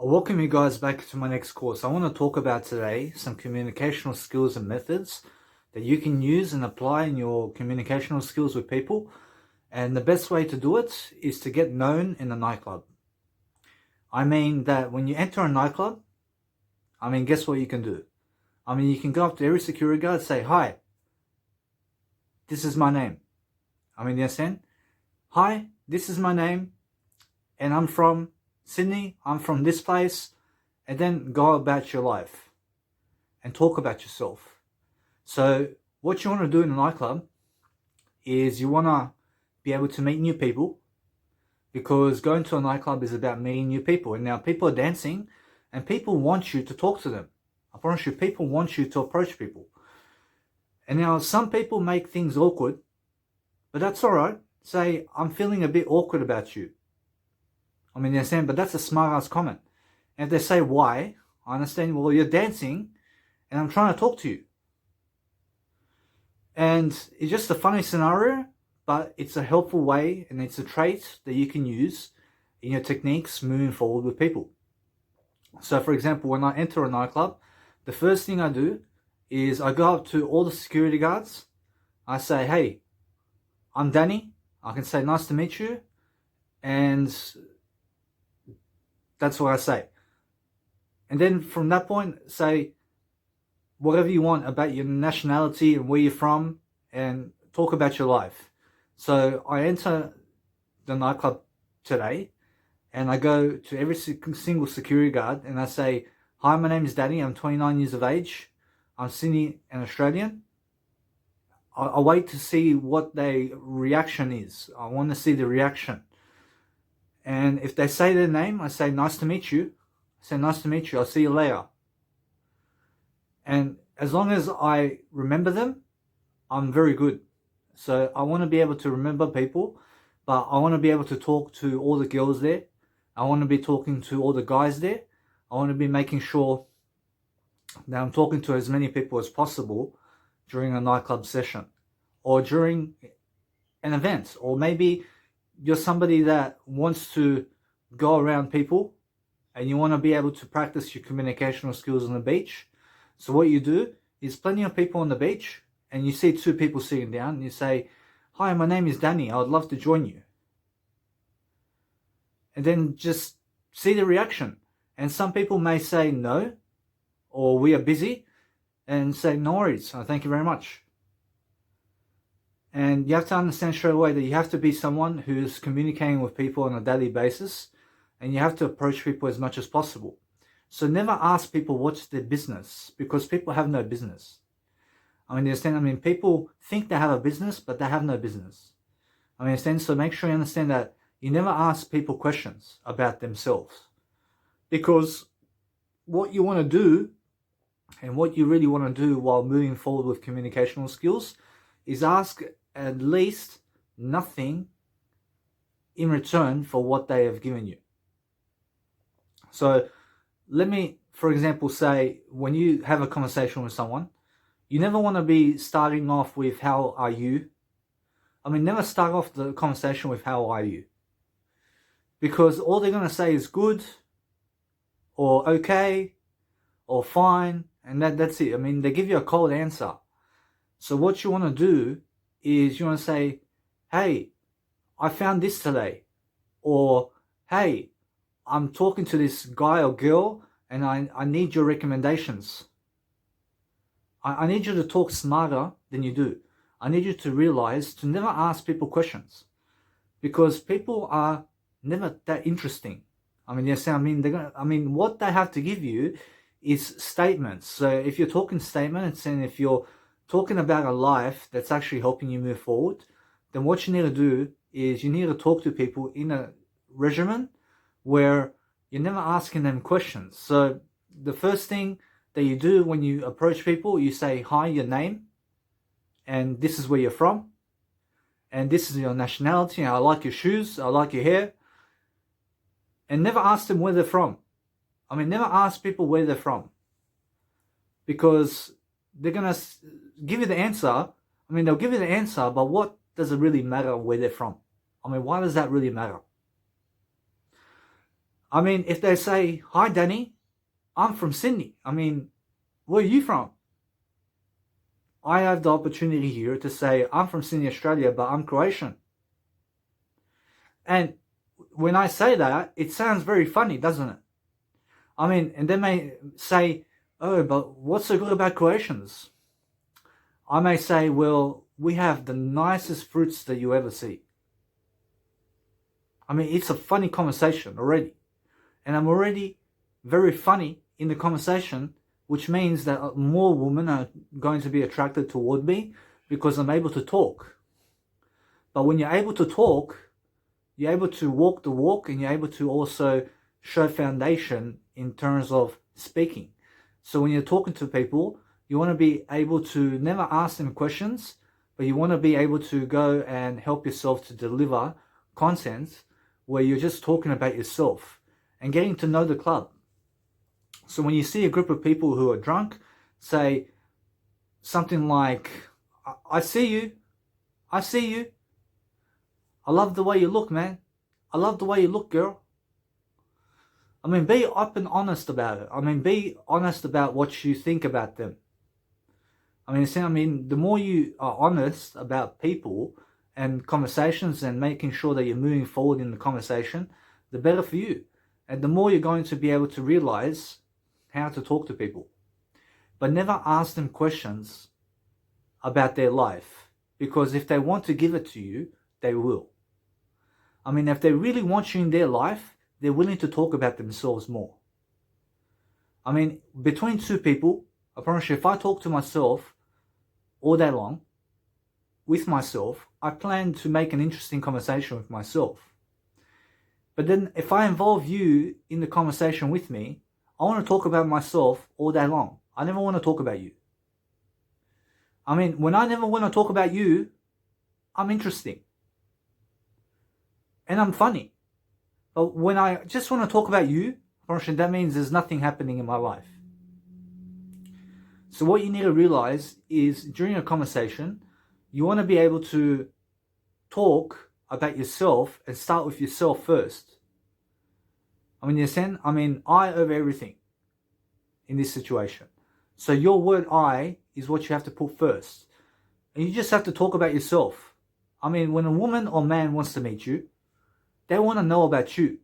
Welcome you guys back to my next course. I want to talk about today some communicational skills and methods that you can use and apply in your communicational skills with people. And the best way to do it is to get known in a nightclub. I mean that when you enter a nightclub, guess what you can do? You can go up to every security guard and say, "Hi, this is my name." You understand? "Hi, this is my name, and I'm from Sydney, I'm from this place," and then go about your life and talk about yourself. So what you want to do in a nightclub is you want to be able to meet new people, because going to a nightclub is about meeting new people. And now people are dancing and people want you to talk to them. I promise you, people want you to approach people. And now some people make things awkward, but that's all right. Say, "I'm feeling a bit awkward about you." You understand? But that's a smart ass comment. And if they say, "Why?" I understand, well, you're dancing and I'm trying to talk to you. And it's just a funny scenario, but it's a helpful way and it's a trait that you can use in your techniques moving forward with people. So for example, when I enter a nightclub, the first thing I do is I go up to all the security guards. I say, "Hey, I'm Danny." I can say, "Nice to meet you." And that's what I say. And then from that point, say whatever you want about your nationality and where you're from, and talk about your life. So I enter the nightclub today and I go to every single security guard and I say, "Hi, my name is Danny. I'm 29 years of age. I'm Sydney and Australian." I wait to see what their reaction is. I want to see the reaction. And if they say their name, I say, "Nice to meet you." I say, "Nice to meet you. I'll see you later." And as long as I remember them, I'm very good. So I want to be able to remember people, but I want to be able to talk to all the girls there. I want to be talking to all the guys there. I want to be making sure that I'm talking to as many people as possible during a nightclub session or during an event. Or maybe you're somebody that wants to go around people and you want to be able to practice your communicational skills on the beach. So what you do is plenty of people on the beach and you see two people sitting down and you say, "Hi, my name is Danny. I would love to join you." And then just see the reaction. And some people may say no, or "We are busy," and say, "No worries. Thank you very much." And you have to understand straight away that you have to be someone who's communicating with people on a daily basis, and you have to approach people as much as possible. So never ask people what's their business, because people have no business. You understand? People think they have a business, but they have no business. You understand? So make sure you understand that you never ask people questions about themselves, because what you want to do and what you really want to do while moving forward with communicational skills is ask at least nothing in return for what they have given you. So let me, for example, say when you have a conversation with someone, you never want to be starting off with "How are you?" Never start off the conversation with "How are you?" Because all they're going to say is "good" or "okay" or "fine," and that's it. They give you a cold answer. So what you want to do is you want to say, "Hey, I found this today," or "Hey, I'm talking to this guy or girl and I need your recommendations." I need you to talk smarter than you do. I need you to realize to never ask people questions, because people are never that interesting. What they have to give you is statements. So if you're talking statements and if you're talking about a life that's actually helping you move forward, then what you need to do is you need to talk to people in a regimen where you're never asking them questions. So the first thing that you do when you approach people, you say, "Hi, your name, and this is where you're from, and this is your nationality, and I like your shoes, I like your hair." And never ask them where they're from. Never ask people where they're from, because they're going to give you the answer. They'll give you the answer, but what does it really matter where they're from? Why does that really matter? I mean, if they say, "Hi, Danny, I'm from Sydney." I mean, where are you from? I have the opportunity here to say, "I'm from Sydney, Australia, but I'm Croatian." And when I say that, it sounds very funny, doesn't it? I mean, and they may say, "Oh, but what's so good about Croatians?" I may say, "Well, we have the nicest fruits that you ever see." I mean, it's a funny conversation already. And I'm already very funny in the conversation, which means that more women are going to be attracted toward me because I'm able to talk. But when you're able to talk, you're able to walk the walk, and you're able to also show foundation in terms of speaking. So when you're talking to people, you want to be able to never ask them questions, but you want to be able to go and help yourself to deliver content where you're just talking about yourself and getting to know the club. So when you see a group of people who are drunk, say something like, I see you, I see you, I love the way you look, man, I love the way you look, girl. I mean, be up and honest about it. I mean, be honest about what you think about them. I mean, the more you are honest about people and conversations and making sure that you're moving forward in the conversation, the better for you. And the more you're going to be able to realize how to talk to people. But never ask them questions about their life, because if they want to give it to you, they will. I mean, if they really want you in their life, they're willing to talk about themselves more. I mean, between two people, I promise you, if I talk to myself all day long, with myself, I plan to make an interesting conversation with myself. But then if I involve you in the conversation with me, I want to talk about myself all day long. I never want to talk about you. I mean, when I never want to talk about you, I'm interesting. And I'm funny. But when I just want to talk about you, that means there's nothing happening in my life. So what you need to realize is during a conversation, you want to be able to talk about yourself and start with yourself first. I mean, you understand? I mean, I over everything in this situation. So your word I is what you have to put first. And you just have to talk about yourself. I mean, when a woman or man wants to meet you, they want to know about you.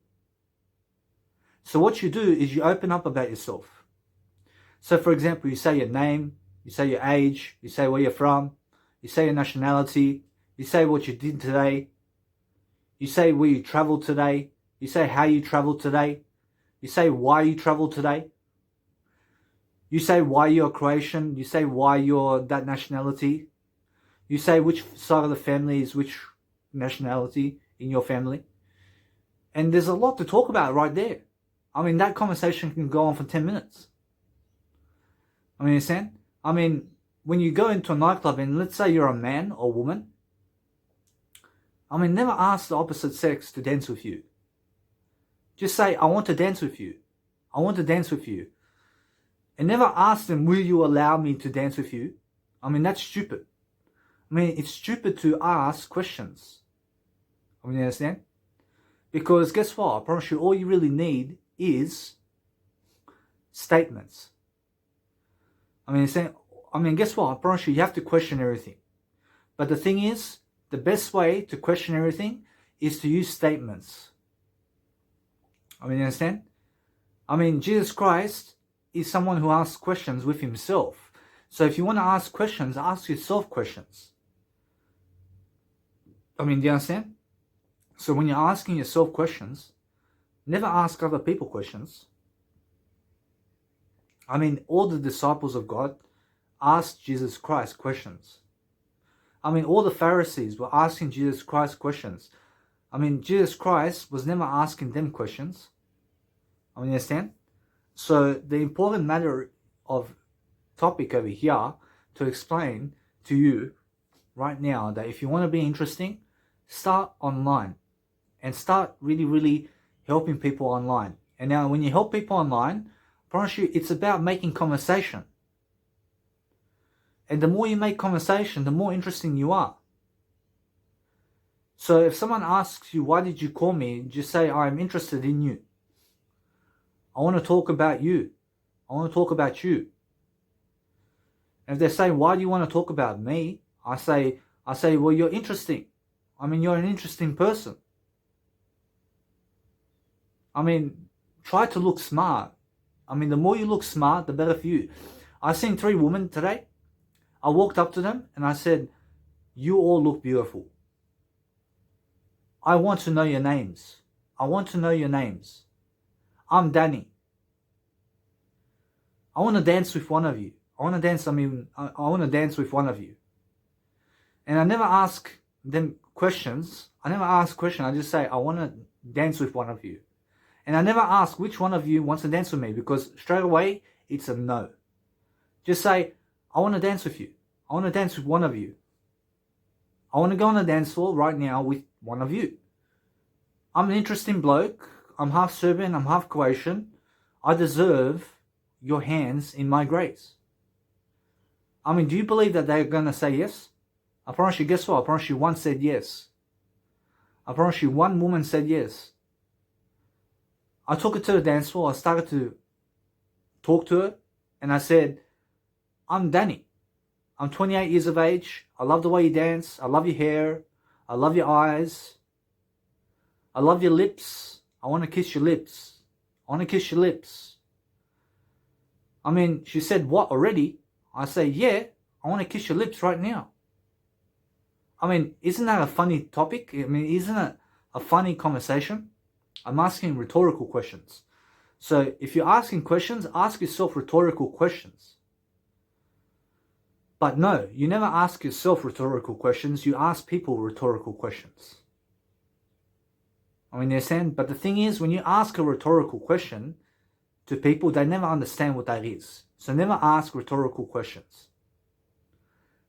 So what you do is you open up about yourself. So for example, you say your name, you say your age, you say where you're from, you say your nationality, you say what you did today, you say where you traveled today, you say how you traveled today, you say why you traveled today, you say why you're Croatian, you say why you're that nationality, you say which side of the family is which nationality in your family. And there's a lot to talk about right there. I mean, that conversation can go on for 10 minutes. I mean, understand? I mean, when you go into a nightclub and let's say you're a man or woman, I mean, never ask the opposite sex to dance with you. Just say, I want to dance with you. I want to dance with you. And never ask them, will you allow me to dance with you? I mean, that's stupid. I mean, it's stupid to ask questions. I mean, you understand? Because guess what? I promise you, all you really need is statements. I mean, guess what? I promise you have to question everything. But the thing is, the best way to question everything is to use statements. I mean, you understand? I mean, Jesus Christ is someone who asks questions with himself. So if you want to ask questions, ask yourself questions. I mean, do you understand? So when you're asking yourself questions, never ask other people questions. I mean, all the disciples of God asked Jesus Christ questions. I mean, all the Pharisees were asking Jesus Christ questions. I mean, Jesus Christ was never asking them questions. I mean, you understand? So the important matter of topic over here to explain to you right now that if you want to be interesting, start online and start really helping people online. And now when you help people online, I promise you it's about making conversation. And the more you make conversation, the more interesting you are. So if someone asks you, why did you call me? Just say, I'm interested in you. I want to talk about you. I want to talk about you. And if they say, why do you want to talk about me? I say, well, you're interesting. I mean, you're an interesting person. I mean, try to look smart. I mean, the more you look smart, the better for you. I seen 3 women today. I walked up to them and I said, you all look beautiful. I want to know your names. I want to know your names. I'm Danny. I want to dance with one of you. I want to dance with one of you. And I never ask them questions. I just say, I want to dance with one of you. And I never ask which one of you wants to dance with me, because straight away, it's a no. Just say, I want to dance with you. I want to dance with one of you. I want to go on a dance floor right now with one of you. I'm an interesting bloke. I'm half Serbian. I'm half Croatian. I deserve your hands in my grace. I mean, do you believe that they're going to say yes? I promise you, guess what? I promise you, one said yes. I promise you, one woman said yes. I took her to the dance floor. I started to talk to her. And I said, I'm Danny. I'm 28 years of age. I love the way you dance. I love your hair. I love your eyes. I love your lips. I want to kiss your lips. I want to kiss your lips. I mean, she said, what, already? I say, yeah, I want to kiss your lips right now. I mean, isn't that a funny topic? I mean, isn't it a funny conversation? I'm asking rhetorical questions. So if you're asking questions, ask yourself rhetorical questions. But no, you never ask yourself rhetorical questions. You ask people rhetorical questions. I mean, you understand? But the thing is, when you ask a rhetorical question to people, they never understand what that is. So never ask rhetorical questions.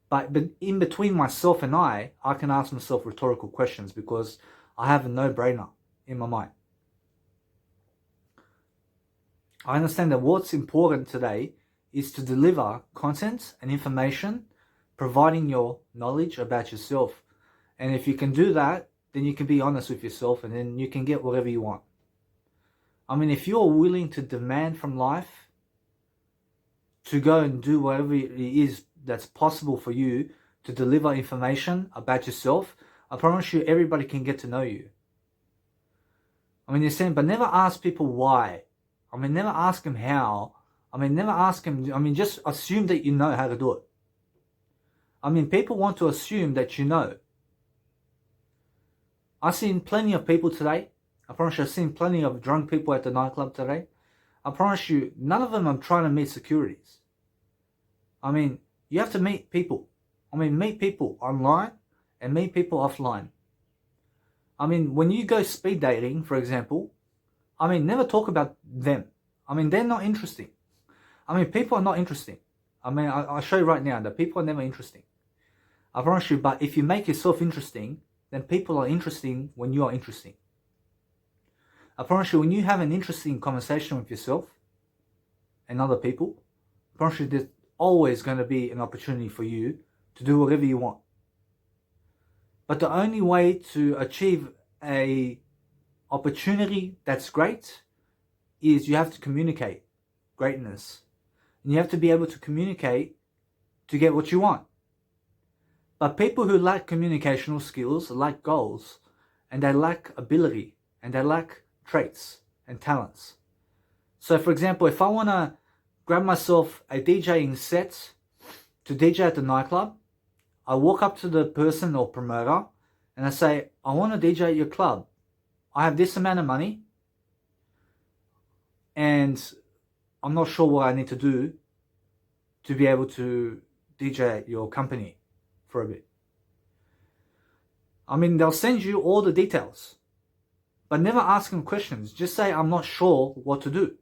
But in between myself and I can ask myself rhetorical questions because I have a no-brainer in my mind. I understand that what's important today is to deliver content and information, providing your knowledge about yourself. And if you can do that, then you can be honest with yourself and then you can get whatever you want. I mean, if you're willing to demand from life to go and do whatever it is that's possible for you to deliver information about yourself, I promise you everybody can get to know you. I mean, you're saying, but never ask people why. I mean, never ask them how. I mean, never ask them, I mean, just assume that you know how to do it. I mean, people want to assume that you know. I've seen plenty of people today. I promise you, I've seen plenty of drunk people at the nightclub today. I promise you, none of them are trying to meet securities. I mean, you have to meet people. I mean, meet people online and meet people offline. I mean, when you go speed dating, for example, I mean, never talk about them. I mean, they're not interesting. I mean, people are not interesting. I mean, I'll show you right now that people are never interesting. I promise you, but if you make yourself interesting, then people are interesting when you are interesting. I promise you, when you have an interesting conversation with yourself and other people, I promise you there's always going to be an opportunity for you to do whatever you want. But the only way to achieve a opportunity that's great is you have to communicate greatness. And you have to be able to communicate to get what you want. But people who lack communicational skills lack goals, and they lack ability, and they lack traits and talents. So for example, if I want to grab myself a DJing set to DJ at the nightclub, I walk up to the person or promoter and I say, I want to DJ at your club. I have this amount of money and I'm not sure what I need to do to be able to DJ at your company for a bit. I mean, they'll send you all the details, but never ask them questions. Just say, I'm not sure what to do.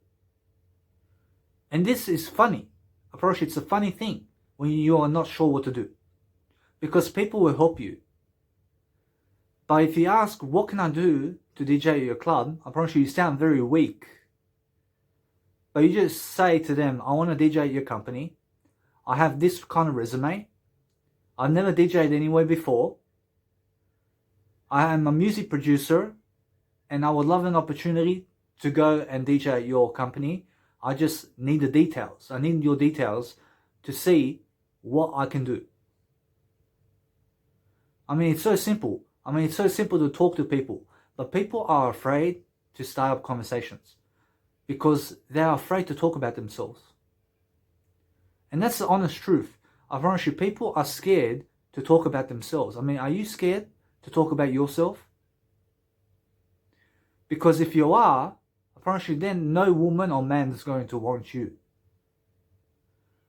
And this is funny. I promise you, it's a funny thing when you are not sure what to do, because people will help you. But if you ask, what can I do to DJ at your club? I promise you sound very weak. But you just say to them, I want to DJ at your company. I have this kind of resume. I've never DJed anywhere before. I am a music producer and I would love an opportunity to go and DJ at your company. I just need the details. I need your details to see what I can do. I mean, it's so simple. I mean, it's so simple to talk to people. But people are afraid to start up conversations because they're afraid to talk about themselves. And that's the honest truth. I promise you, people are scared to talk about themselves. I mean, are you scared to talk about yourself? Because if you are, I promise you, then no woman or man is going to want you.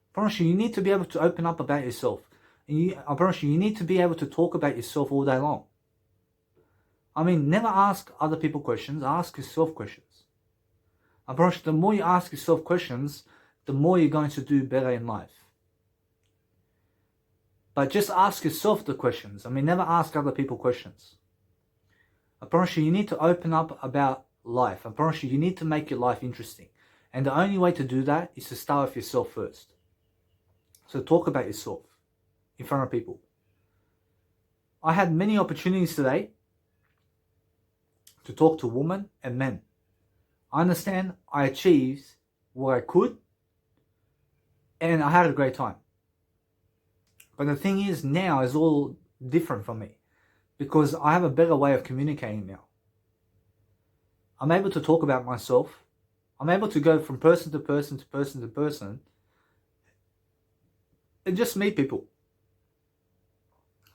I promise you, you need to be able to open up about yourself. And I promise you, you need to be able to talk about yourself all day long. I mean, never ask other people questions, ask yourself questions. I promise you, the more you ask yourself questions, the more you're going to do better in life. But just ask yourself the questions. I mean, never ask other people questions. I promise you, you need to open up about life. I promise you, you need to make your life interesting. And the only way to do that is to start with yourself first. So talk about yourself in front of people. I had many opportunities today to talk to women and men. I understand I achieved what I could and I had a great time. But the thing is, now is all different for me because I have a better way of communicating now. I'm able to talk about myself. I'm able to go from person to person to person to person and just meet people.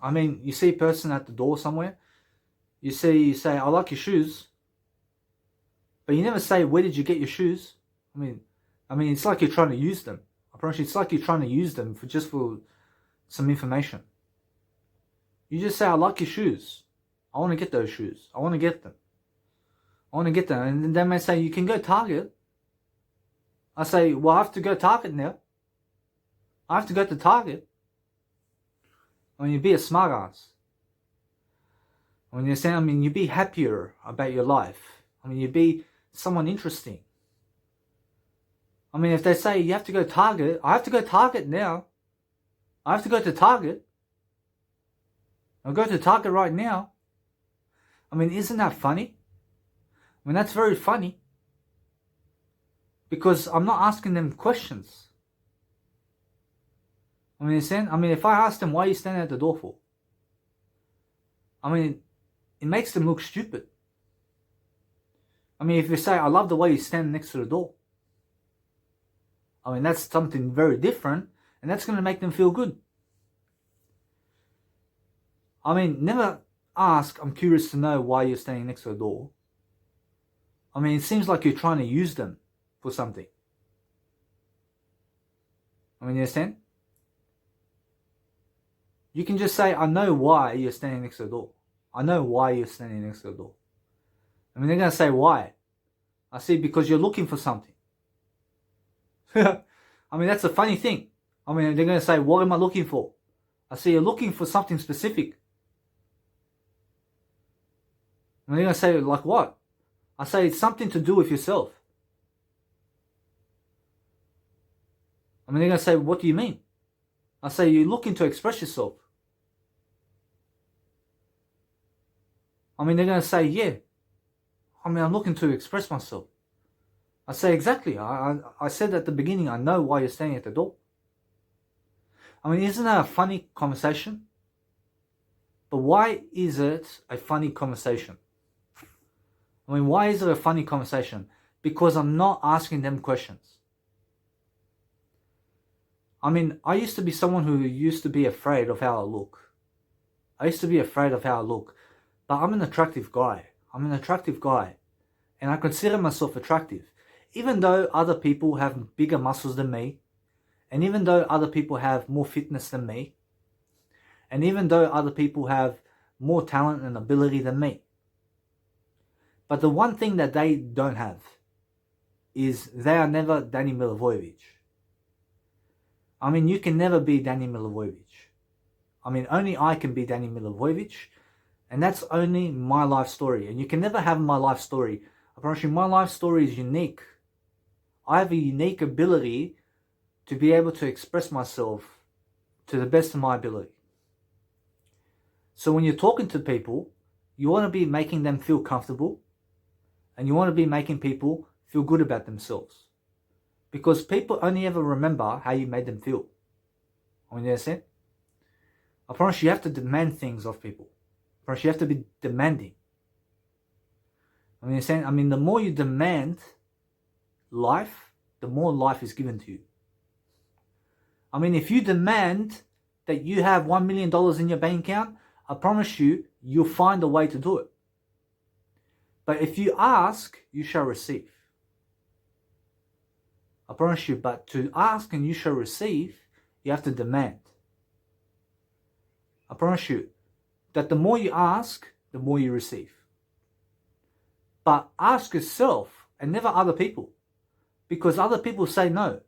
I mean, you see a person at the door somewhere, you say, I like your shoes, but you never say, where did you get your shoes? I mean, it's like you're trying to use them. I promise you, it's like you're trying to use them for some information. You just say, I like your shoes. I want to get those shoes. I want to get them. And then they may say, you can go Target. I say, well, I have to go Target now. I have to go to Target. I mean, you be a smart ass. When you say, you be happier about your life. You be someone interesting. If they say you have to go Target, I have to go Target now. I have to go to Target. I'll go to Target right now. Isn't that funny? That's very funny. Because I'm not asking them questions. If I ask them, why are you standing at the door for? It makes them look stupid. If you say, I love the way you stand next to the door. That's something very different, and that's going to make them feel good. Never ask, I'm curious to know why you're standing next to the door. It seems like you're trying to use them for something. You understand? You can just say, I know why you're standing next to the door. I know why you're standing next to the door. They're going to say, why? I see, because you're looking for something. That's a funny thing. They're going to say, what am I looking for? I see you're looking for something specific. And they're going to say, like what? I say, it's something to do with yourself. They're going to say, what do you mean? I say, you're looking to express yourself. They're going to say, yeah. I'm looking to express myself. I say, exactly. I said at the beginning, I know why you're standing at the door. Isn't that a funny conversation? But why is it a funny conversation? Why is it a funny conversation? Because I'm not asking them questions. I used to be someone who used to be afraid of how I look. But I'm an attractive guy. And I consider myself attractive. Even though other people have bigger muscles than me, and even though other people have more fitness than me, and even though other people have more talent and ability than me. But the one thing that they don't have is they are never Danny Milivojevic. You can never be Danny Milivojevic. Only I can be Danny Milivojevic, and that's only my life story. And you can never have my life story. I promise you, my life story is unique. I have a unique ability to be able to express myself to the best of my ability. So when you're talking to people, you want to be making them feel comfortable, and you want to be making people feel good about themselves. Because people only ever remember how you made them feel. I mean, you understand? I promise you have to demand things of people. I promise you have to be demanding. I mean, you're saying, the more you demand life, the more life is given to you. I mean, if you demand that you have $1 million in your bank account, I promise you, you'll find a way to do it. But if you ask, you shall receive. I promise you, but to ask and you shall receive, you have to demand. I promise you that the more you ask, the more you receive. But ask yourself and never other people, because other people say no.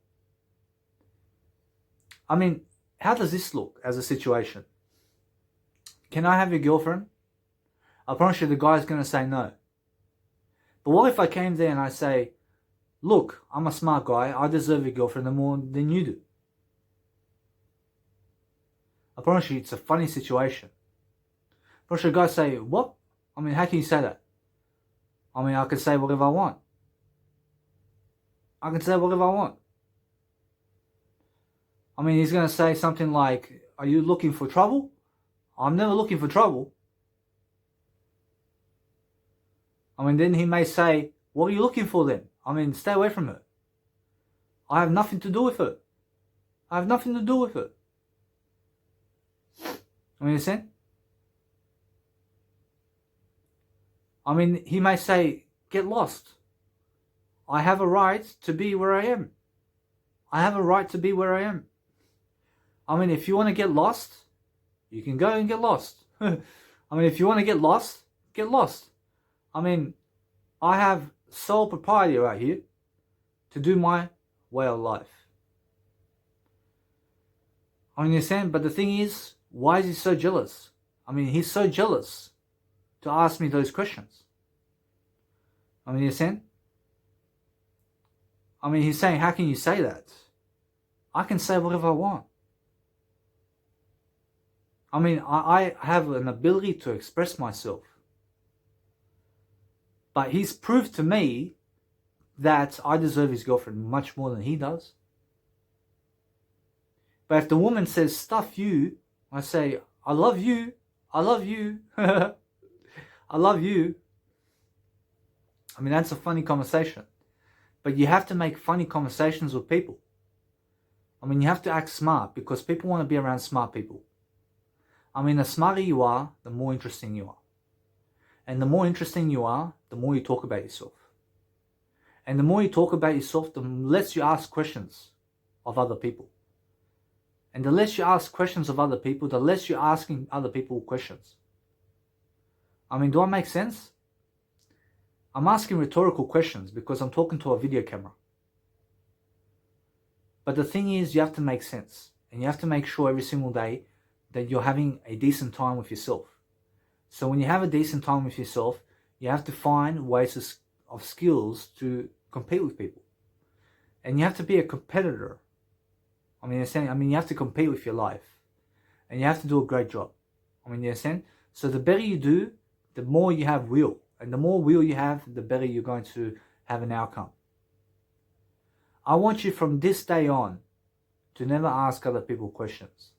I mean, how does this look as a situation? Can I have your girlfriend? I promise you the guy's going to say no. But what if I came there and I say, look, I'm a smart guy, I deserve your girlfriend more than you do. I promise you it's a funny situation. I promise you the guy say, what? I mean, how can you say that? I mean, I can say whatever I want. I can say whatever I want. I mean, he's going to say something like, are you looking for trouble? I'm never looking for trouble. I mean, then he may say, what are you looking for then? I mean, stay away from her. I have nothing to do with her. I have nothing to do with her. I mean, you see? I mean, he may say, get lost. I have a right to be where I am. I have a right to be where I am. I mean, if you want to get lost, you can go and get lost. I mean, if you want to get lost, get lost. I mean, I have sole propriety right here to do my way of life. I understand, but the thing is, why is he so jealous? I mean, he's so jealous to ask me those questions. I mean, you understand? I mean, he's saying, how can you say that? I can say whatever I want. I mean, I have an ability to express myself. But he's proved to me that I deserve his girlfriend much more than he does. But if the woman says, stuff you, I say, I love you. I love you. I love you. I mean, that's a funny conversation. But you have to make funny conversations with people. I mean, you have to act smart because people want to be around smart people. I mean, the smarter you are, the more interesting you are. And the more interesting you are, the more you talk about yourself. And the more you talk about yourself, the less you ask questions of other people. And the less you ask questions of other people, the less you're asking other people questions. I mean, do I make sense? I'm asking rhetorical questions because I'm talking to a video camera. But the thing is, you have to make sense. And you have to make sure every single day that you're having a decent time with yourself. So when you have a decent time with yourself, you have to find ways of skills to compete with people. And you have to be a competitor. I mean, you have to compete with your life. And you have to do a great job. I mean, you understand? So the better you do, the more you have will. And the more will you have, the better you're going to have an outcome. I want you from this day on to never ask other people questions.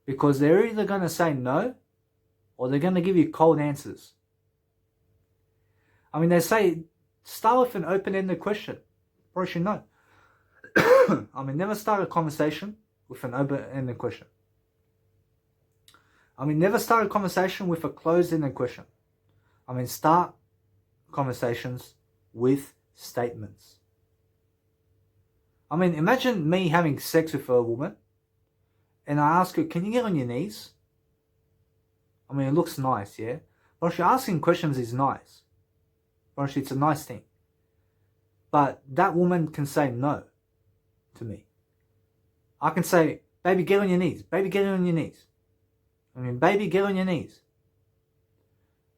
Because they're either going to say no, or they're going to give you cold answers. I mean, they say, start with an open-ended question. Or you know. I mean, never start a conversation with an open-ended question. I mean, never start a conversation with a closed-ended question. I mean, start conversations with statements. I mean, imagine me having sex with a woman, and I ask her, can you get on your knees? I mean, it looks nice, yeah? But actually asking questions is nice. But actually, it's a nice thing. But that woman can say no to me. I can say, baby, get on your knees. Baby, get on your knees. I mean, baby, get on your knees.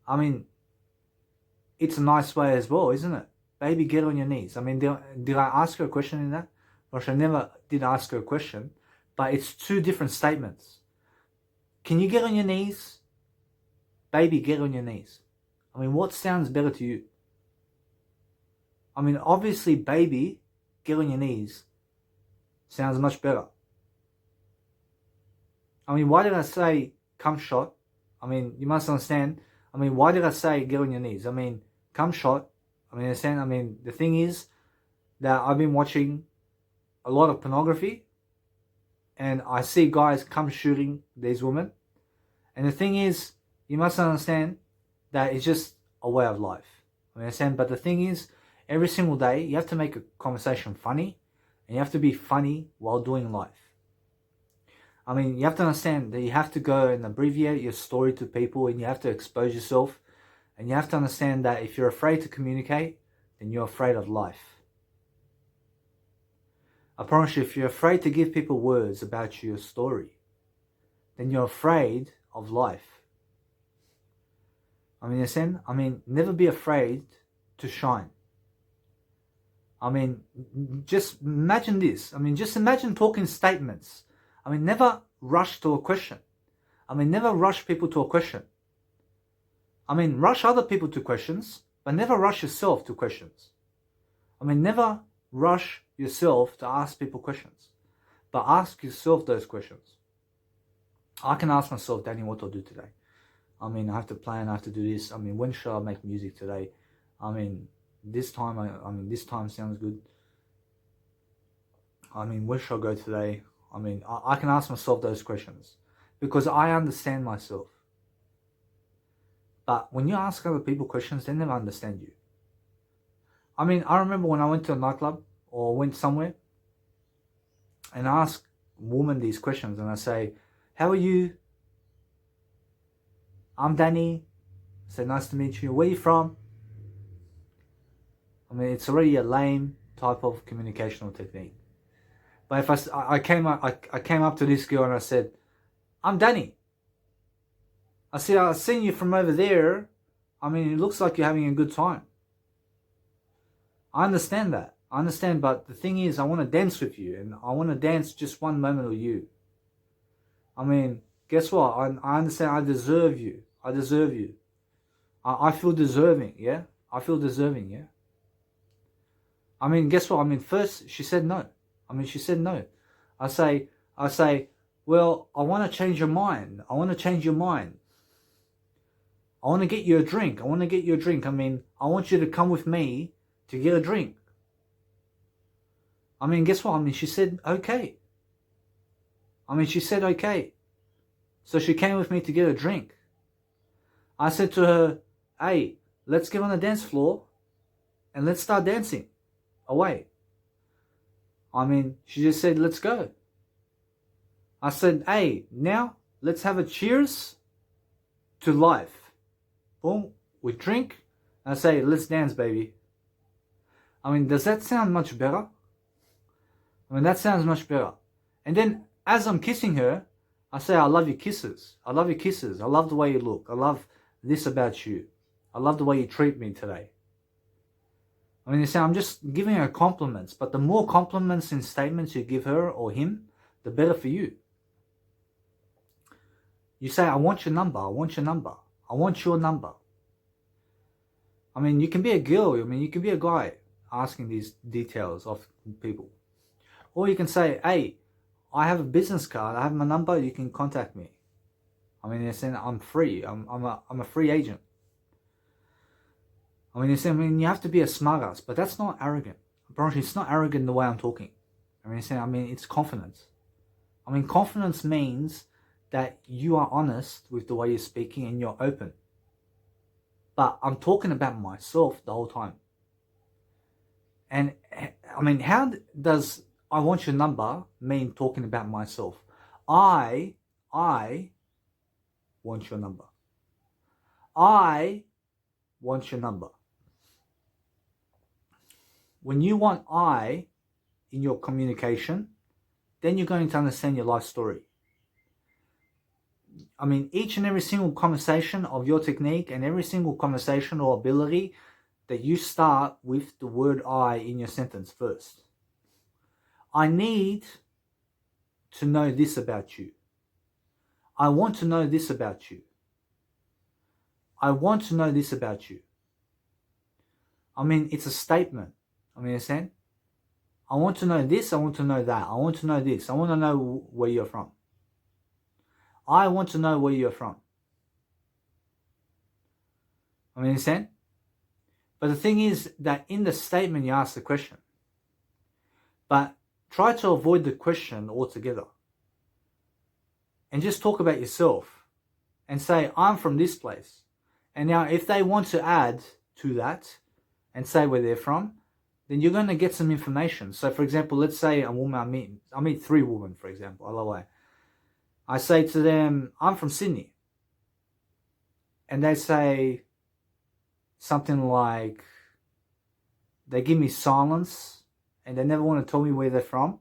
I mean, it's a nice way as well, isn't it? Baby, get on your knees. I mean, did I ask her a question in that? Well, I never did ask her a question. But it's two different statements. Can you get on your knees? Baby, get on your knees. I mean, what sounds better to you? I mean, obviously, baby, get on your knees sounds much better. I mean, why did I say come shot? I mean, you must understand. I mean, why did I say get on your knees? I mean, come shot. I mean, understand? I mean, the thing is that I've been watching a lot of pornography and I see guys come shooting these women. And the thing is, you must understand that it's just a way of life. I mean, understand? But the thing is, every single day, you have to make a conversation funny and you have to be funny while doing life. I mean, you have to understand that you have to go and abbreviate your story to people and you have to expose yourself. And you have to understand that if you're afraid to communicate, then you're afraid of life. I promise you, if you're afraid to give people words about your story, then you're afraid of life. I mean, understand? I mean, never be afraid to shine. I mean, just imagine this. I mean, just imagine talking statements. I mean, never rush to a question. I mean, never rush people to a question. I mean, rush other people to questions, but never rush yourself to questions. I mean, never rush yourself to ask people questions, but ask yourself those questions. I can ask myself, Danny, what do I do today? I mean, I have to plan, I have to do this. I mean, when should I make music today? I mean, this time, this time sounds good. I mean, where should I go today? I mean, I can ask myself those questions because I understand myself. But when you ask other people questions, they never understand you. I mean, I remember when I went to a nightclub or went somewhere and I asked a woman these questions and I say, how are you? I'm Danny. I say, nice to meet you. Where are you from? I mean, it's already a lame type of communicational technique. But if I came up to this girl and I said, I'm Danny. I said, I've seen you from over there. I mean, it looks like you're having a good time. I understand that. I understand, but the thing is, I want to dance with you, and I want to dance just one moment with you. I mean, guess what? I understand. I deserve you. I deserve you. I feel deserving, yeah? I feel deserving, yeah? I mean, guess what? I mean, first, she said no. I mean, she said no. I say, well, I want to change your mind. I want to change your mind. I want to get you a drink. I want to get you a drink. I mean, I want you to come with me to get a drink. I mean, guess what? I mean, she said, okay. I mean, she said, okay. So she came with me to get a drink. I said to her, hey, let's get on the dance floor and let's start dancing away. I mean, she just said, let's go. I said, hey, now let's have a cheers to life. Boom, we drink. And I say, let's dance, baby. I mean, does that sound much better? I mean, that sounds much better. And then as I'm kissing her, I say, I love your kisses. I love your kisses. I love the way you look. I love this about you. I love the way you treat me today. I mean, you say, I'm just giving her compliments, but the more compliments and statements you give her or him, the better for you. You say, I want your number. I want your number. I want your number. I mean, you can be a girl. I mean, you can be a guy asking these details of people. Or you can say, hey, I have a business card. I have my number. You can contact me. I mean, you're saying I'm free. I'm a free agent. I mean, you have to be a smart ass, but that's not arrogant. Apparently, it's not arrogant the way I'm talking. I mean, it's confidence. I mean, confidence means that you are honest with the way you're speaking and you're open. But I'm talking about myself the whole time. And I mean, how does I want your number mean talking about myself? I want your number. I want your number. When you want I in your communication, then you're going to understand your life story. I mean, each and every single conversation of your technique and every single conversation or ability that you start with the word I in your sentence first. I need to know this about you. I want to know this about you. I want to know this about you. I mean, it's a statement. I mean, understand? I want to know this, I want to know that. I want to know this. I want to know where you're from. I want to know where you're from. I mean, understand? But the thing is that in the statement you ask the question. But try to avoid the question altogether. And just talk about yourself. And say, I'm from this place. And now if they want to add to that and say where they're from, then you're going to get some information. So for example, let's say a woman, I meet 3 women, for example, LOA. I say to them, I'm from Sydney. And they say something like, they give me silence and they never want to tell me where they're from.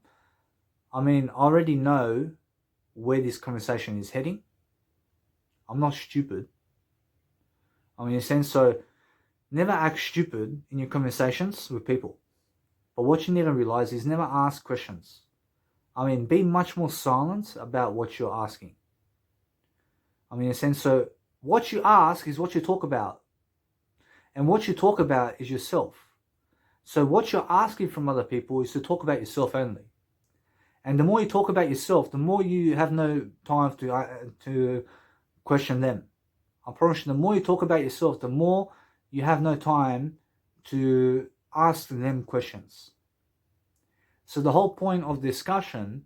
I mean, I already know where this conversation is heading. I'm not stupid. I mean, in a sense, so never act stupid in your conversations with people. But what you need to realize is never ask questions. I mean, be much more silent about what you're asking. I mean, in a sense, so what you ask is what you talk about. And what you talk about is yourself. So what you're asking from other people is to talk about yourself only. And the more you talk about yourself, the more you have no time to question them. I promise you, the more you talk about yourself, the more you have no time to ask them questions. So the whole point of discussion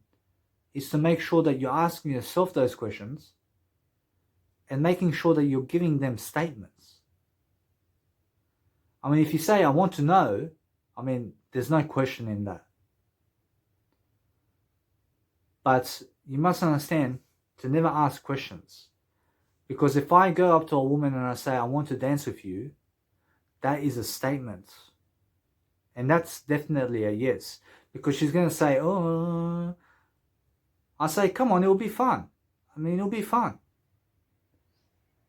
is to make sure that you're asking yourself those questions and making sure that you're giving them statements. I mean, if you say, I want to know, I mean, there's no question in that. But you must understand to never ask questions. Because if I go up to a woman and I say, I want to dance with you, that is a statement. And that's definitely a yes. Because she's going to say, oh, I say, come on, it'll be fun. I mean, it'll be fun.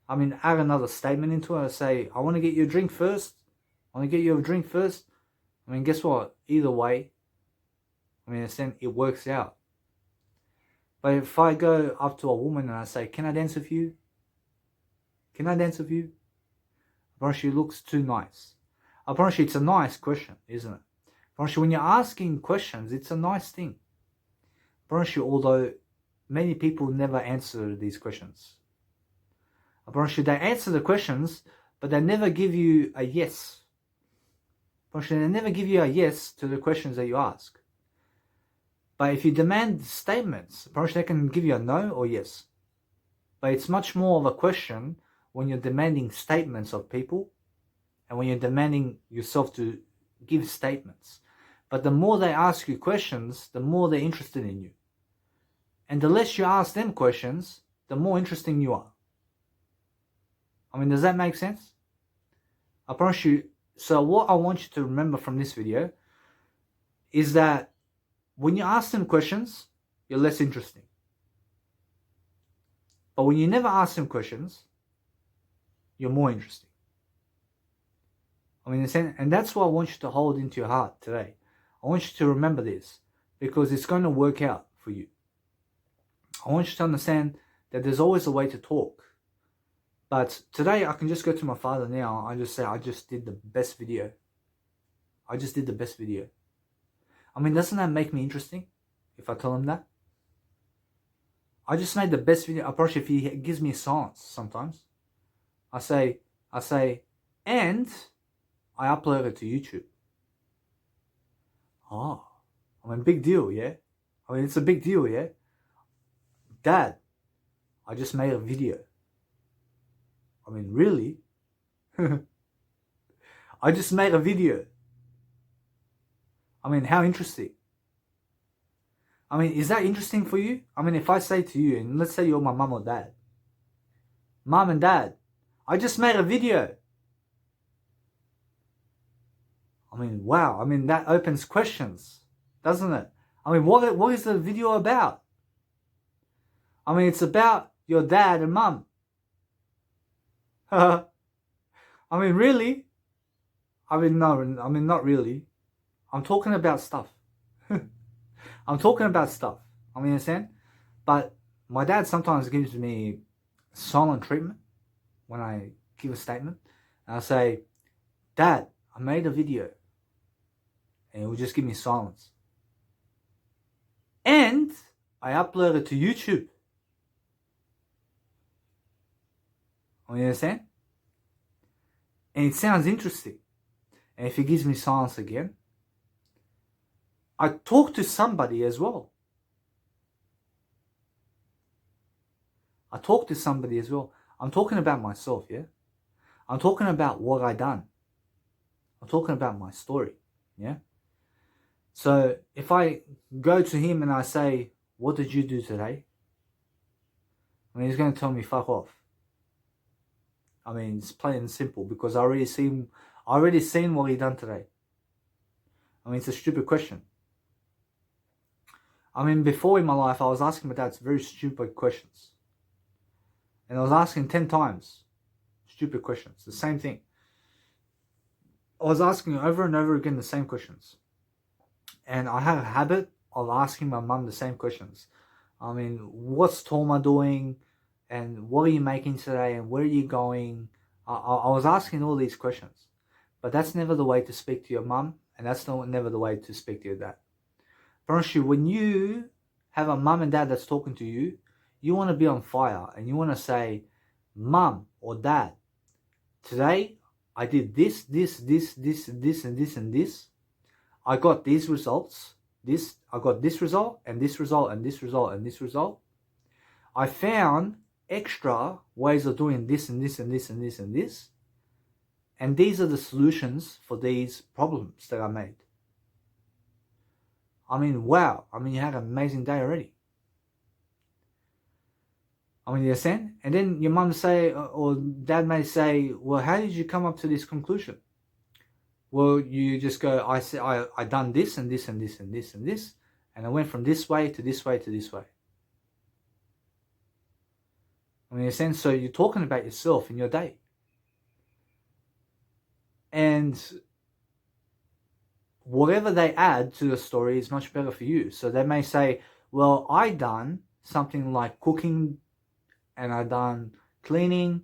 I mean, add another statement into it. I say, I want to get you a drink first. I want to get you a drink first. I mean, guess what? Either way, I mean, it works out. But if I go up to a woman and I say, can I dance with you? Can I dance with you? I promise you, it looks too nice. I promise you, it's a nice question, isn't it? I promise you, when you're asking questions, it's a nice thing. I promise you, although many people never answer these questions. I promise you, they answer the questions, but they never give you a yes. I promise you, they never give you a yes to the questions that you ask. But if you demand statements, I promise you, they can give you a no or yes. But it's much more of a question when you're demanding statements of people and when you're demanding yourself to give statements. But the more they ask you questions, the more they're interested in you. And the less you ask them questions, the more interesting you are. I mean, does that make sense? I promise you. So what I want you to remember from this video is that when you ask them questions, you're less interesting. But when you never ask them questions, you're more interesting. I mean, and that's what I want you to hold into your heart today. I want you to remember this because it's going to work out for you. I want you to understand that there's always a way to talk. But today I can just go to my father now. I just say, I just did the best video. I just did the best video. I mean, doesn't that make me interesting if I tell him that? I just made the best video. I promise you, if he gives me silence sometimes, I say, and I upload it to YouTube. Oh, I mean, big deal, yeah? I mean, it's a big deal, yeah? Dad, I just made a video. I mean, really? I just made a video. I mean, how interesting. I mean, is that interesting for you? I mean, if I say to you, and let's say you're my mum or dad. Mum and dad, I just made a video. I mean, wow. I mean, that opens questions, doesn't it? I mean, what is the video about? I mean, it's about your dad and mum. I mean, really? I mean, no. I mean, not really. I'm talking about stuff. I'm talking about stuff. I mean, understand? But my dad sometimes gives me silent treatment when I give a statement. And I say, Dad, I made a video. and it will just give me silence. And I upload it to YouTube. You understand? And it sounds interesting. And if it gives me silence again, I talk to somebody as well. I'm talking about myself, yeah? I'm talking about what I done. I'm talking about my story, yeah? So if I go to him and I say, what did you do today? I mean, he's going to tell me, fuck off. I mean, it's plain and simple, because I already seen what he done today. I mean, it's a stupid question. I mean, before in my life, I was asking my dad very stupid questions. And I was asking 10 times stupid questions, the same thing. I was asking over and over again the same questions. And I have a habit of asking my mum the same questions. I mean, what's Toma doing? And what are you making today? And where are you going? I was asking all these questions. But that's never the way to speak to your mum. And that's never the way to speak to your dad. But when you have a mum and dad that's talking to you, you want to be on fire. And you want to say, Mum or Dad, today I did this, and this. I got these results. I got this result, and this result, and this result, and this result. I found extra ways of doing this, and this, and this, and this, and this. And these are the solutions for these problems that I made. I mean, wow. I mean, you had an amazing day already. I mean, you understand? And then your mum say, or dad may say, well, how did you come up to this conclusion? Well, you just go, I done this and this and this and this and this, and I went from this way to this way to this way. I mean, in a sense, so you're talking about yourself in your day. And whatever they add to the story is much better for you. So they may say, well, I done something like cooking, and I done cleaning,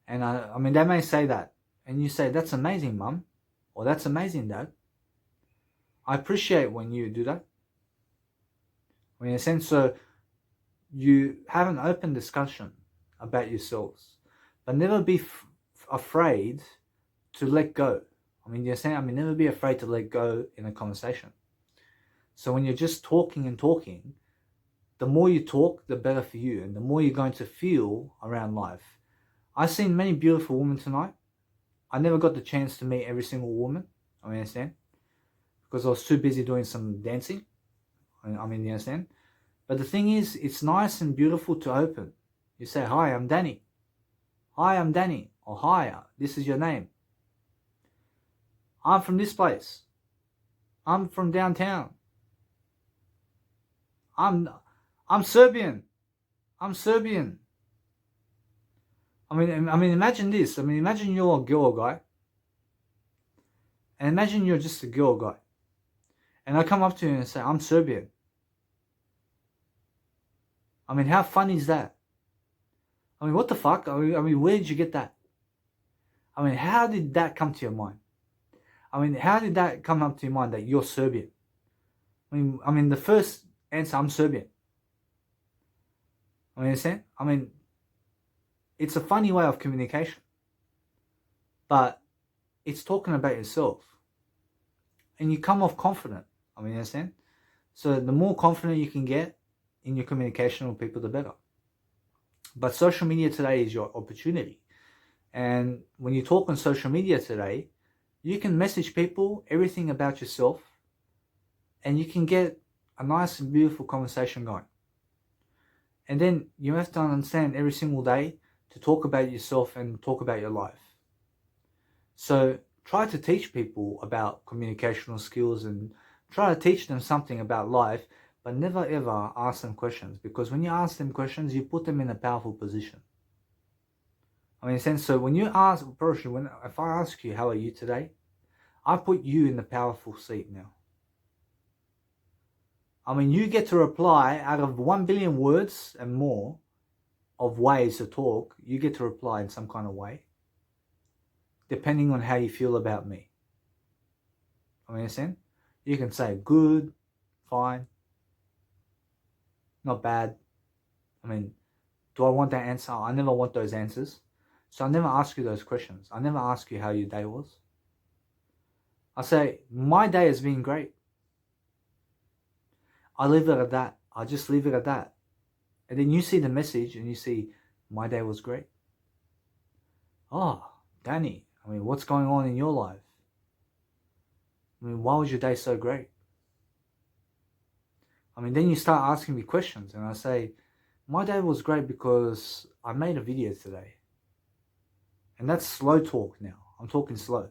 and I mean, they may say that. And you say, that's amazing, Mum, or that's amazing, Dad. I appreciate when you do that. I mean, in a sense, so you have an open discussion about yourselves, but never be afraid to let go. I mean, you're saying, never be afraid to let go in a conversation. So when you're just talking and talking, the more you talk, the better for you, and the more you're going to feel around life. I've seen many beautiful women tonight. I never got the chance to meet every single woman, I mean, understand? Because I was too busy doing some dancing, I mean, you understand? But the thing is, it's nice and beautiful to open. You say, hi, I'm Danny. Hi, I'm Danny. Or hi, this is your name. I'm from this place. I'm from downtown. I'm Serbian. I'm Serbian. I mean, imagine this. I mean, imagine you're a girl guy. And imagine you're just a girl guy. And I come up to you and say, I'm Serbian. I mean, how funny is that? I mean, what the fuck? I mean, where did you get that? I mean, how did that come to your mind? I mean, how did that come up to your mind that you're Serbian? I mean, the first answer, I'm Serbian. I mean, understand? I mean, it's a funny way of communication. But it's talking about yourself. And you come off confident. I mean, understand? So the more confident you can get in your communication with people, the better. But social media today is your opportunity. And when you talk on social media today, you can message people everything about yourself, and you can get a nice and beautiful conversation going. And then you have to understand every single day to talk about yourself and talk about your life. So try to teach people about communicational skills and try to teach them something about life, but never ever ask them questions, because when you ask them questions, you put them in a powerful position. I mean, in a sense, so when you ask, if I ask you, how are you today? I put you in the powerful seat now. I mean, you get to reply out of 1 billion words and more of ways to talk. You get to reply in some kind of way, depending on how you feel about me. I mean, understand? You can say good, fine, not bad. I mean, do I want that answer? I never want those answers. So I never ask you those questions. I never ask you how your day was. I say, my day has been great. I leave it at that. I just leave it at that. And then you see the message and you see, my day was great. Oh, Danny, I mean, what's going on in your life? I mean, why was your day so great? I mean, then you start asking me questions and I say, my day was great because I made a video today. And that's slow talk now. I'm talking slow.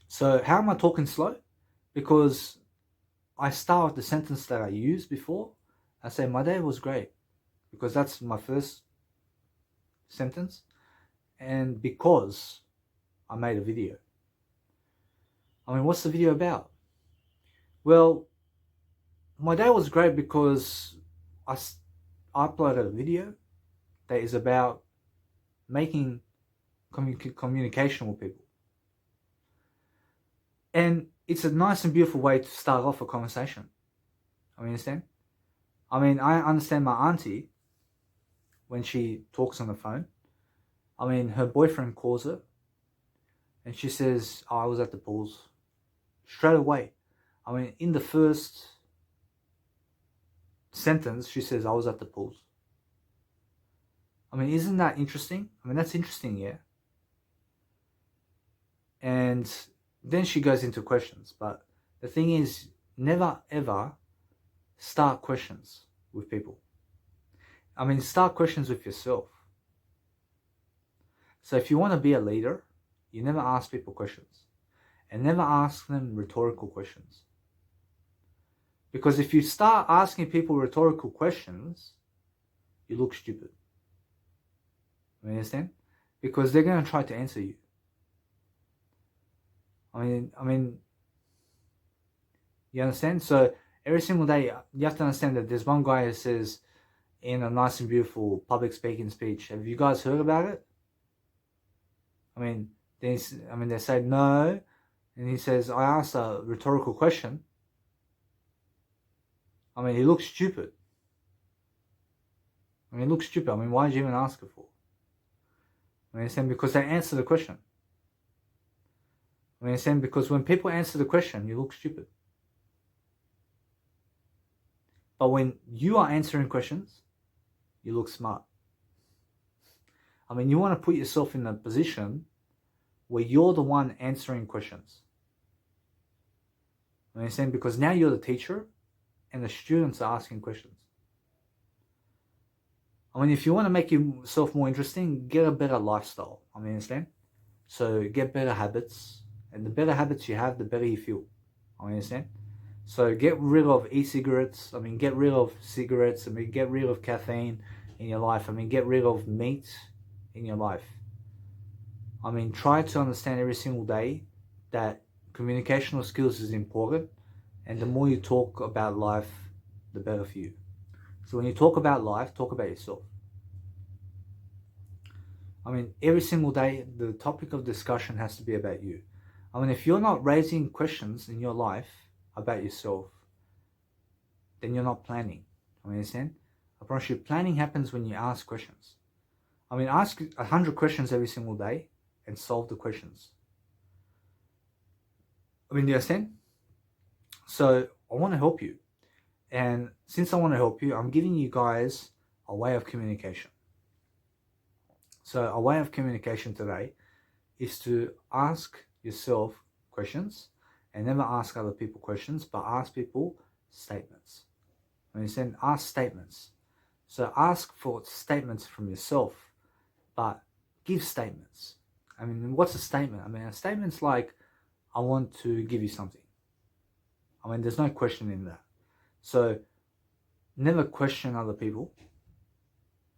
So how am I talking slow? Because I start with the sentence that I used before. I say, my day was great. Because that's my first sentence. And because I made a video. I mean, what's the video about? Well, my day was great because I uploaded a video that is about making communication with people. And it's a nice and beautiful way to start off a conversation. I mean, understand? I mean, I understand my auntie when she talks on the phone. I mean, her boyfriend calls her and she says, oh, I was at the pools. Straight away. I mean, in the first sentence, she says, I was at the pools. I mean, isn't that interesting? I mean, that's interesting, yeah. And then she goes into questions. But the thing is, never ever start questions with people. I mean, start questions with yourself. So if you want to be a leader, you never ask people questions. And never ask them rhetorical questions. Because if you start asking people rhetorical questions, you look stupid. You understand? Because they're going to try to answer you. I mean, you understand? So every single day, you have to understand that there's one guy who says in a nice and beautiful public speaking speech, have you guys heard about it? I mean, they say no. And he says, I asked a rhetorical question. I mean, he looks stupid. I mean, why did you even ask it for? I mean, because they answer the question. I mean, because when people answer the question, you look stupid. But when you are answering questions, you look smart. I mean, you want to put yourself in a position where you're the one answering questions. You understand? Because now you're the teacher and the students are asking questions. I mean, if you want to make yourself more interesting, get a better lifestyle. I mean, understand? So get better habits. And the better habits you have, the better you feel. I understand? So get rid of e-cigarettes. I mean, get rid of cigarettes. I mean, get rid of caffeine in your life. I mean, get rid of meat in your life. I mean, try to understand every single day that communicational skills is important. And the more you talk about life, the better for you. So when you talk about life, talk about yourself. I mean, every single day, the topic of discussion has to be about you. I mean, if you're not raising questions in your life about yourself, then you're not planning. I mean, understand? I promise you, planning happens when you ask questions. I mean, ask 100 questions every single day and solve the questions. I mean, do you understand? So I want to help you. And since I want to help you, I'm giving you guys a way of communication. So a way of communication today is to ask yourself questions and never ask other people questions, but ask people statements. When you send, ask statements. So ask for statements from yourself, but give statements. I mean, what's a statement? I mean, a statement's like, I want to give you something. I mean, there's no question in that. So never question other people.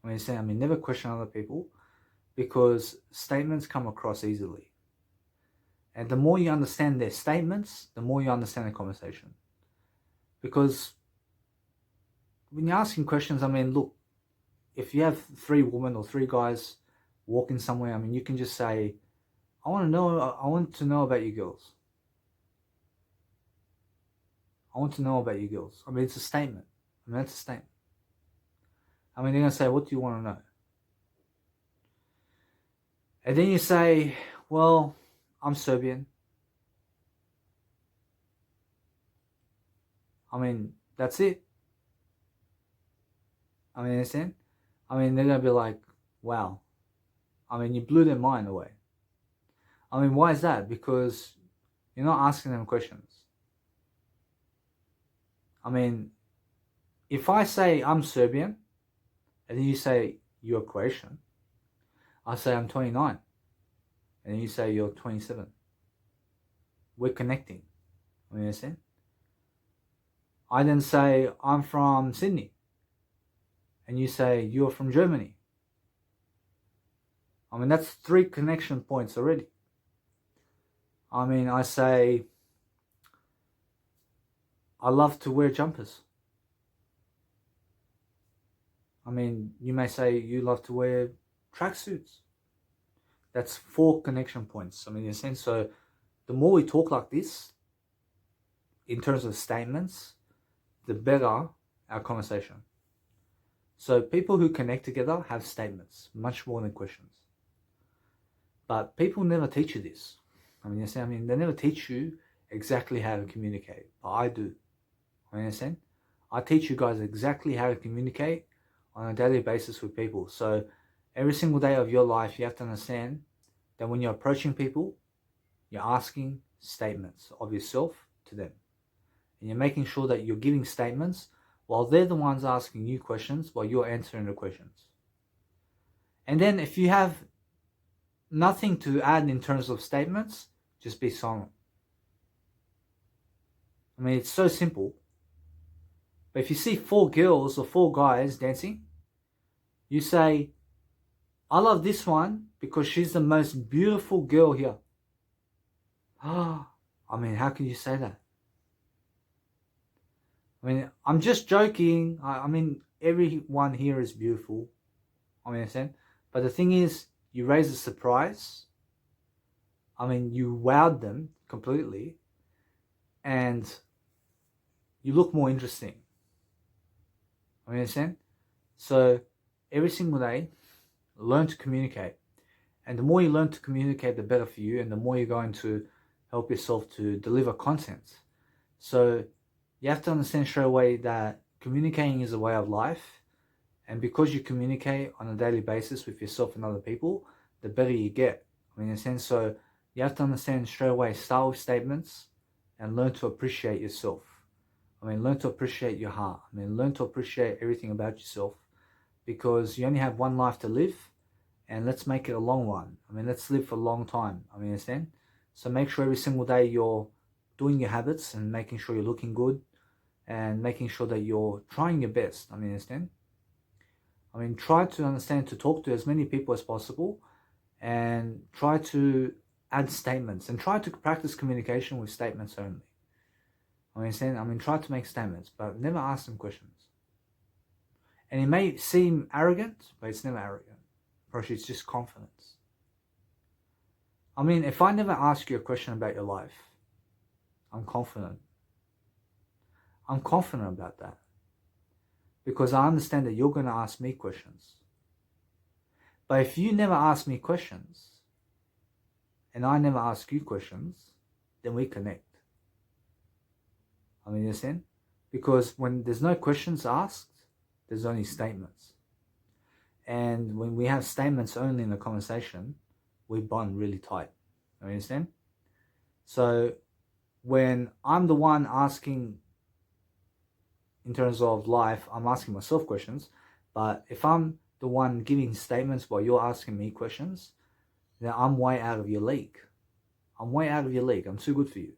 Never question other people, because statements come across easily. And the more you understand their statements, the more you understand the conversation. Because when you're asking questions, I mean, look, if you have 3 women or 3 guys walking somewhere, I mean, you can just say, I want to know about you girls. I want to know about you girls. I mean, it's a statement. I mean, that's a statement. I mean, they're going to say, what do you want to know? And then you say, well, I'm Serbian. I mean, that's it. I mean, understand? I mean, they're going to be like, wow. I mean, you blew their mind away. I mean, why is that? Because you're not asking them questions. I mean, if I say I'm Serbian, and then you say you're Croatian, I say I'm 29, and then you say you're 27. We're connecting. You understand? I then say I'm from Sydney, and you say you're from Germany. I mean, that's 3 connection points already. I mean, I say I love to wear jumpers. I mean, you may say you love to wear tracksuits. That's 4 connection points. I mean, in a sense, so the more we talk like this, in terms of statements, the better our conversation. So people who connect together have statements, much more than questions. But people never teach you this. I mean, they never teach you exactly how to communicate. But I do. I understand? I teach you guys exactly how to communicate on a daily basis with people. So every single day of your life, you have to understand that when you're approaching people, you're asking statements of yourself to them. And you're making sure that you're giving statements while they're the ones asking you questions while you're answering the questions. And then if you have nothing to add in terms of statements, just be silent. I mean, it's so simple. But if you see 4 girls or 4 guys dancing, you say, I love this one because she's the most beautiful girl here. I mean, how can you say that? I mean, I'm just joking. I mean, everyone here is beautiful. I mean, understand? But the thing is, you raise a surprise. I mean, you wowed them completely. And you look more interesting. I mean, understand? So, every single day, learn to communicate. And the more you learn to communicate, the better for you. And the more you're going to help yourself to deliver content. So, you have to understand straight away that communicating is a way of life. And because you communicate on a daily basis with yourself and other people, the better you get. I mean, in a sense, so you have to understand straight away, start with statements and learn to appreciate yourself. I mean, learn to appreciate your heart. I mean, learn to appreciate everything about yourself because you only have one life to live and let's make it a long one. I mean, let's live for a long time. I mean, understand? So make sure every single day you're doing your habits and making sure you're looking good and making sure that you're trying your best. I mean, understand? I mean, try to understand to talk to as many people as possible and try to add statements and try to practice communication with statements only. I understand? I mean, try to make statements, but never ask them questions. And it may seem arrogant, but it's never arrogant. Probably it's just confidence. I mean, if I never ask you a question about your life, I'm confident. I'm confident about that. Because I understand that you're going to ask me questions. But if you never ask me questions, and I never ask you questions, then we connect. I mean, you understand? Because when there's no questions asked, there's only statements. And when we have statements only in a conversation, we bond really tight. You understand? So when I'm the one asking in terms of life, I'm asking myself questions. But if I'm the one giving statements while you're asking me questions, then I'm way out of your league. I'm way out of your league. I'm too good for you.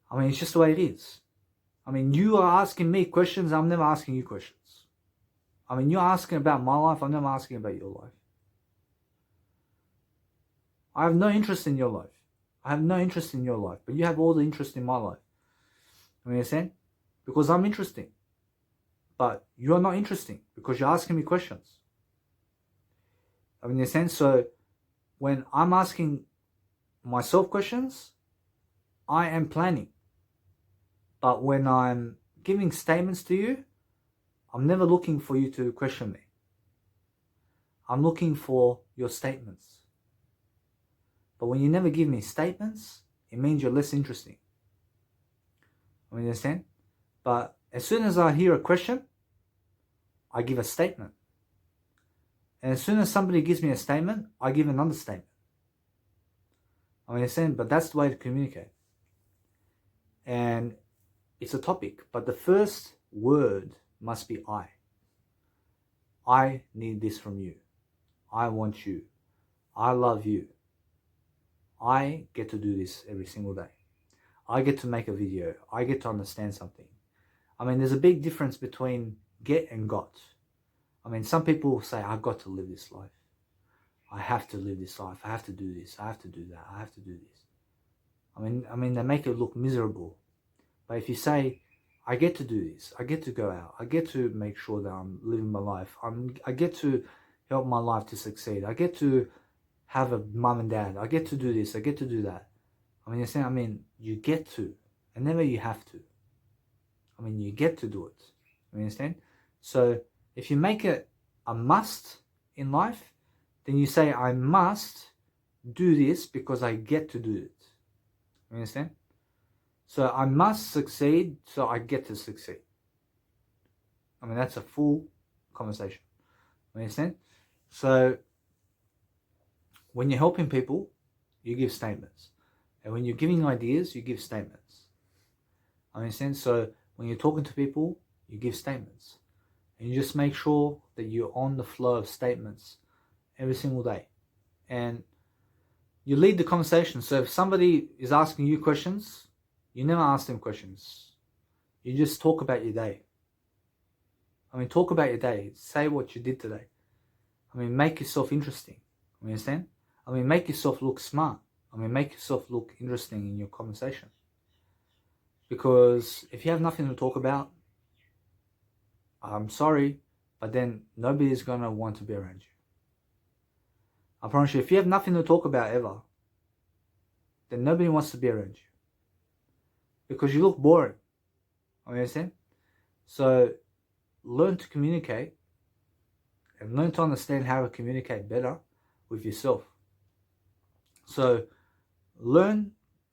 I mean, it's just the way it is. I mean, you are asking me questions, I'm never asking you questions. I mean, you're asking about my life, I'm never asking about your life. I have no interest in your life. I have no interest in your life, but you have all the interest in my life. You understand? Because I'm interesting. But you're not interesting because you're asking me questions. I mean, in a sense, so when I'm asking myself questions, I am planning. But when I'm giving statements to you, I'm never looking for you to question me. I'm looking for your statements. But when you never give me statements, it means you're less interesting. You understand? But as soon as I hear a question, I give a statement. And as soon as somebody gives me a statement, I give another statement. I understand? But that's the way to communicate. And it's a topic. But the first word must be I. I need this from you. I want you. I love you. I get to do this every single day. I get to make a video. I get to understand something. I mean, there's a big difference between get and got. I mean, some people say, I've got to live this life. I have to live this life. I have to do this. I have to do that. I have to do this. I mean, they make it look miserable. But if you say, I get to do this. I get to go out. I get to make sure that I'm living my life. I get to help my life to succeed. I get to have a mom and dad. I get to do this. I get to do that. I mean, you're saying, you get to, and never you have to. I mean, you get to do it. You understand? So if you make it a must in life, then you say, I must do this because I get to do it. You understand? So I must succeed so I get to succeed. I mean, that's a full conversation. You understand? So when you're helping people, you give statements. And when you're giving ideas, you give statements. I understand? So when you're talking to people, you give statements. And you just make sure that you're on the flow of statements every single day. And you lead the conversation. So if somebody is asking you questions, you never ask them questions. You just talk about your day. I mean, talk about your day. Say what you did today. I mean, make yourself interesting. You understand? I mean, make yourself look smart. I mean, make yourself look interesting in your conversation. Because if you have nothing to talk about, I'm sorry, but then nobody is going to want to be around you. I promise you, if you have nothing to talk about ever, then nobody wants to be around you. Because you look boring. You understand? So learn to communicate and learn to understand how to communicate better with yourself. So learn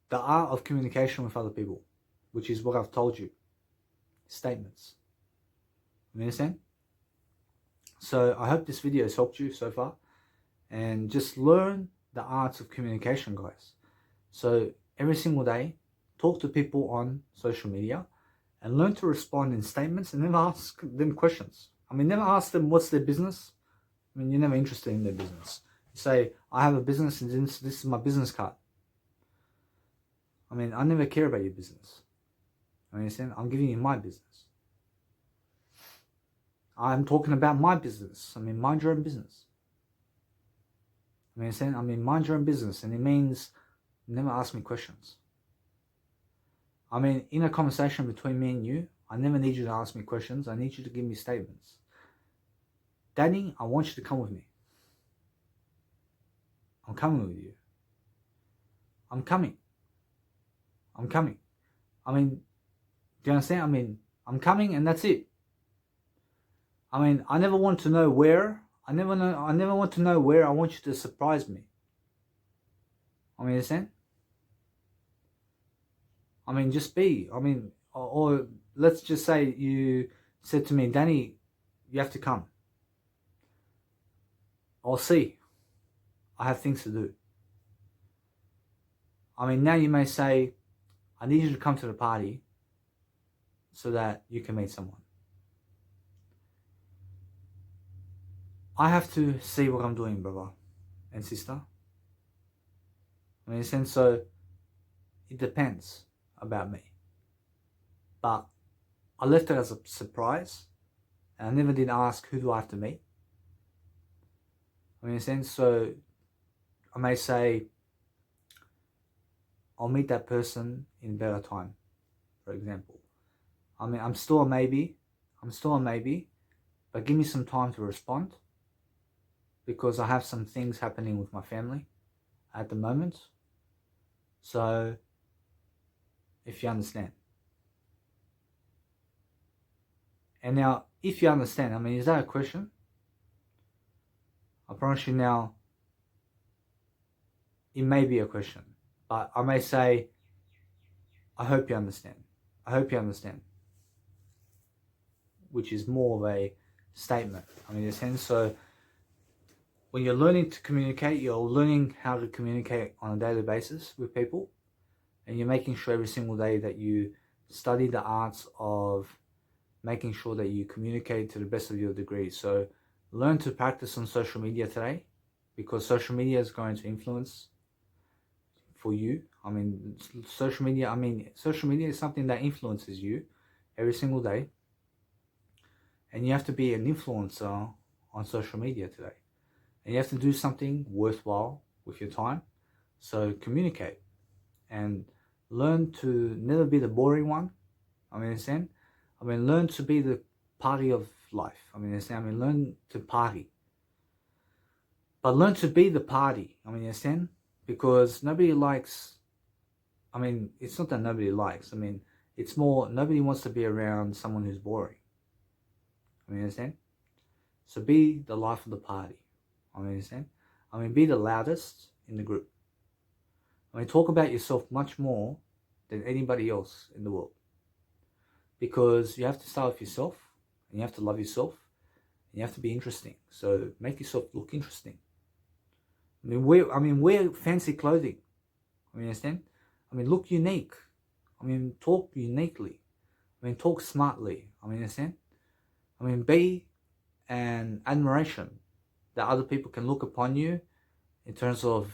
the art of communication with other people, which is what I've told you. Statements. You understand? So I hope this video has helped you so far. And just learn the arts of communication, guys. So every single day, talk to people on social media and learn to respond in statements and never ask them questions. I mean, never ask them what's their business. I mean, you're never interested in their business. You say, I have a business and this is my business card. I mean, I never care about your business. You understand? I'm giving you my business. I'm talking about my business. I mean, mind your own business. You understand? I mean, mind your own business. And it means never ask me questions. I mean, in a conversation between me and you, I never need you to ask me questions. I need you to give me statements. Danny, I want you to come with me. I'm coming with you. I'm coming. I'm coming. I mean, do you understand? I mean, I'm coming and that's it. I mean, I never want to know where. I never want to know where. I want you to surprise me. I mean, understand? I mean, just be. I mean, or let's just say you said to me, Danny, you have to come. I'll see. I have things to do. I mean, now you may say, I need you to come to the party so that you can meet someone. I have to see what I'm doing, brother and sister. I mean, in a sense, so it depends about me. But I left it as a surprise, and I never did ask who do I have to meet. I mean, in a sense, so I may say, I'll meet that person in better time, for example. I mean, I'm still a maybe, but give me some time to respond because I have some things happening with my family at the moment. So, if you understand. And now, if you understand, I mean, is that a question? I promise you now, it may be a question. But I may say, I hope you understand. I hope you understand. Which is more of a statement. I mean, in a sense, so when you're learning to communicate, you're learning how to communicate on a daily basis with people. And you're making sure every single day that you study the arts of making sure that you communicate to the best of your degree. So learn to practice on social media today, because social media is going to influence for you. I mean, social media is something that influences you every single day. And you have to be an influencer on social media today. And you have to do something worthwhile with your time. So communicate and learn to never be the boring one. I mean, understand? I mean, learn to be the party of life. I mean, understand? I mean, learn to party. But learn to be the party. I mean, understand? Because nobody likes, I mean, it's not that nobody likes. I mean, it's more, nobody wants to be around someone who's boring. I mean, understand? So be the life of the party. I mean, understand? I mean, be the loudest in the group. I mean, talk about yourself much more than anybody else in the world. Because you have to start with yourself, and you have to love yourself, and you have to be interesting. So make yourself look interesting. I mean, wear fancy clothing. I mean, understand? I mean, look unique. I mean, talk uniquely. I mean, talk smartly. I mean, understand? I mean, be an admiration that other people can look upon you in terms of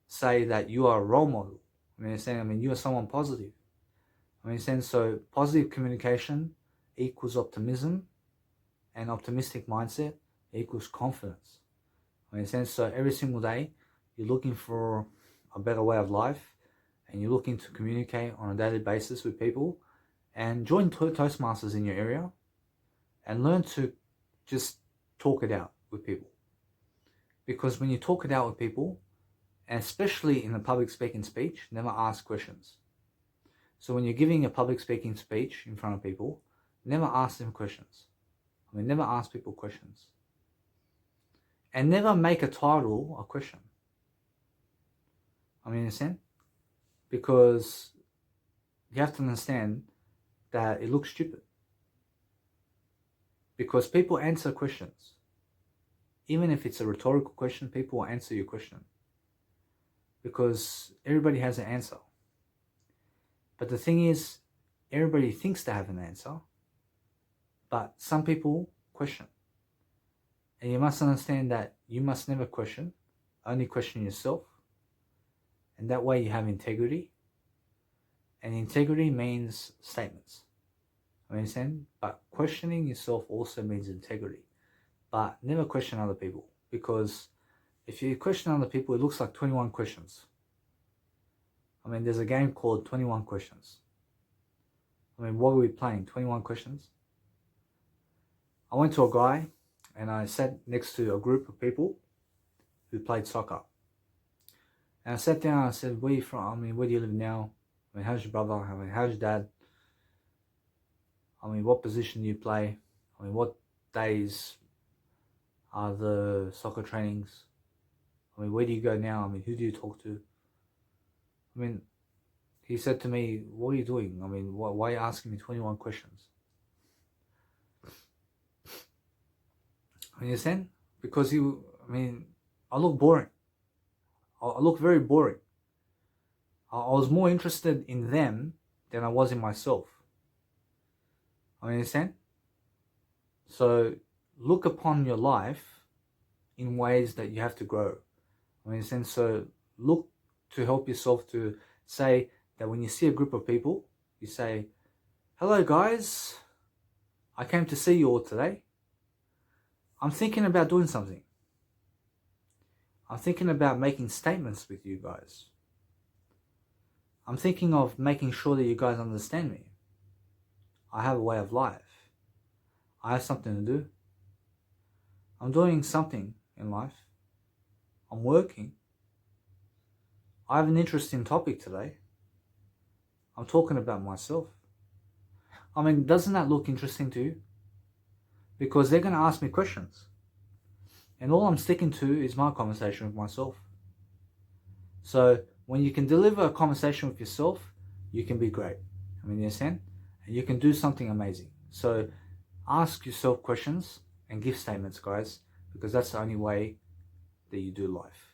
say that you are a role model. I mean, understand? I mean, you are someone positive. I mean, understand? So positive communication equals optimism, and optimistic mindset equals confidence. I mean, understand? So every single day, you're looking for a better way of life, and you're looking to communicate on a daily basis with people, and join Toastmasters in your area, and learn to just talk it out with people. Because when you talk it out with people, and especially in a public speaking speech, never ask questions. So when you're giving a public speaking speech in front of people, never ask them questions. I mean, never ask people questions. And never make a title a question. I mean, understand? Because you have to understand that it looks stupid. Because people answer questions. Even if it's a rhetorical question, people will answer your question. Because everybody has an answer. But the thing is, everybody thinks they have an answer, but some people question. And you must understand that you must never question, only question yourself. And that way you have integrity. And integrity means statements. I mean, understand? But questioning yourself also means integrity. But never question other people. Because if you question other people, it looks like 21 questions. I mean, there's a game called 21 Questions. I mean, what were we playing? 21 questions? I went to a guy and I sat next to a group of people who played soccer. And I sat down and I said, where are you from? I mean, where do you live now? I mean, how's your brother? I mean, how's your dad? I mean, what position do you play? I mean, what days are the soccer trainings? I mean, where do you go now? I mean, who do you talk to? I mean, he said to me, what are you doing? I mean, why are you asking me 21 questions? I mean, you understand? Because I look boring. I look very boring. I was more interested in them than I was in myself. I mean, understand? So look upon your life in ways that you have to grow. I mean, understand? So look to help yourself to say that when you see a group of people, you say, hello guys, I came to see you all today. I'm thinking about doing something. I'm thinking about making statements with you guys. I'm thinking of making sure that you guys understand me. I have a way of life. I have something to do. I'm doing something in life. I'm working. I have an interesting topic today. I'm talking about myself. I mean, doesn't that look interesting to you? because they're going to ask me questions. And all I'm sticking to is my conversation with myself. So when you can deliver a conversation with yourself, you can be great. I mean, you understand? And you can do something amazing. So ask yourself questions and give statements, guys, because that's the only way that you do life.